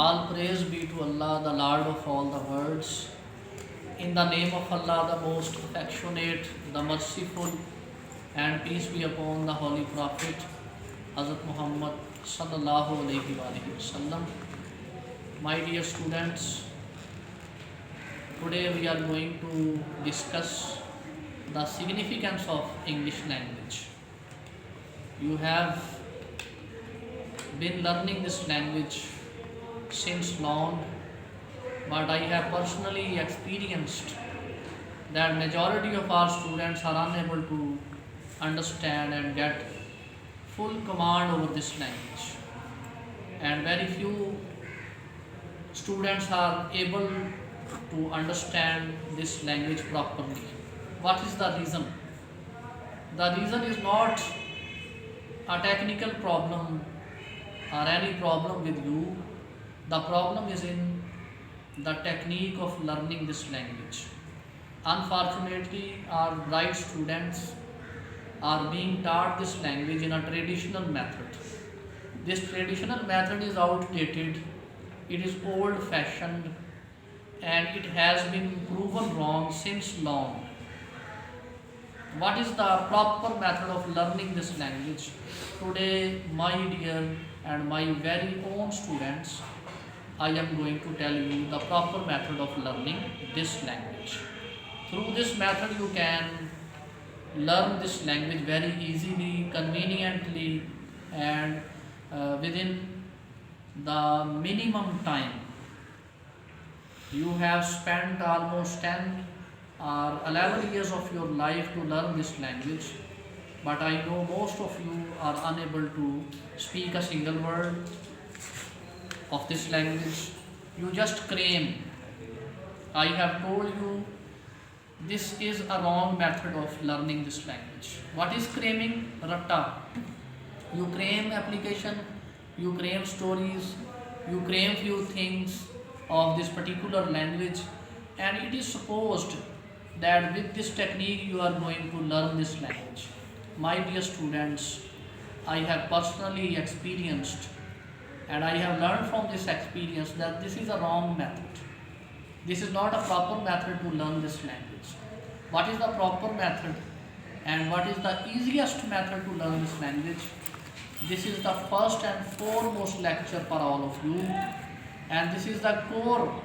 All praise be to Allah, the Lord of all the worlds. In the name of Allah, the most affectionate, the merciful, and peace be upon the Holy Prophet, Hazrat Muhammad sallallahu alaihi wasallam. My dear students, today we are going to discuss the significance of English language. You have been learning this language since long, but I have personally experienced that majority of our students are unable to understand and get full command over this language, and very few students are able to understand this language properly. What is the reason? The reason is not a technical problem or any problem with you. The problem is in the technique of learning this language. Unfortunately, our bright students are being taught this language in a traditional method. This traditional method is outdated, it is old fashioned, and it has been proven wrong since long. What is the proper method of learning this language? Today, my dear and my very own students, I am going to tell you the proper method of learning this language. Through this method, you can learn this language very easily, conveniently, and within the minimum time. You have spent almost 10 or 11 years of your life to learn this language, but I know most of you are unable to speak a single word of this language. You just claim. I have told you this is a wrong method of learning this language. What is cramming? Ratta. You cram application, you cram stories, you cram few things of this particular language, and it is supposed that with this technique you are going to learn this language. My dear students, I have personally experienced and I have learned from this experience that this is a wrong method. This is not a proper method to learn this language. What is the proper method and what is the easiest method to learn this language? This is the first and foremost lecture for all of you, and this is the core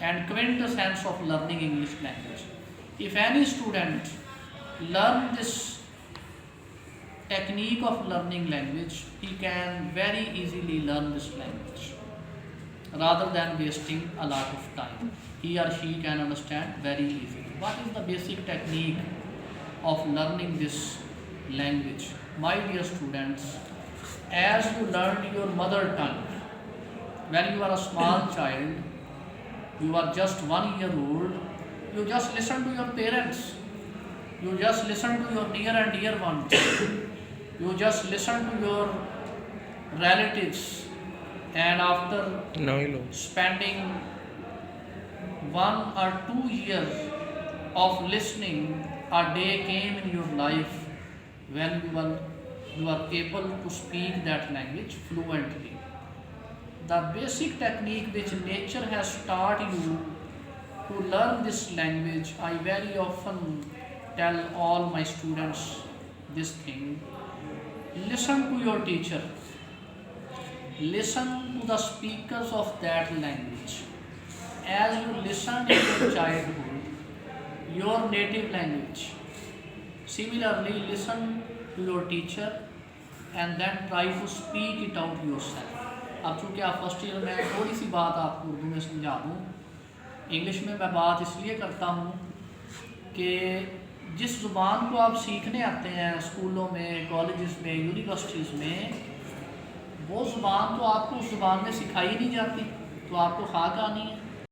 and quintessence of learning English language. If any student learn this technique of learning language, he can very easily learn this language rather than wasting a lot of time. He or she can understand very easily. What is the basic technique of learning this language? My dear students, as you learned your mother tongue, when you are a small child, you are just 1 year old, you just listen to your parents, you just listen to your near and dear ones, you just listen to your relatives, and after spending 1 or 2 years of listening, a day came in your life when you are able to speak that language fluently. The basic technique which nature has taught you to learn this language, I very often tell all my students this thing. Listen to your teacher. Listen to the speakers of that language. As you listen in your childhood, your native language. Similarly, listen to your teacher and then try to speak it out yourself. अब चूँकि आप first year में, थोड़ी सी बात आपको उर्दू में समझा दूँ। इंग्लिश में मैं बात इसलिए करता हूँ कि जिस ज़ुबान को आप सीखने आते हैं स्कूलों में, कॉलेजेस में, यूनिवर्सिटीज़ में, वो ज़ुबान तो आपको उस ज़ुबान में सिखाई नहीं जाती, तो आपको खाक आनी है।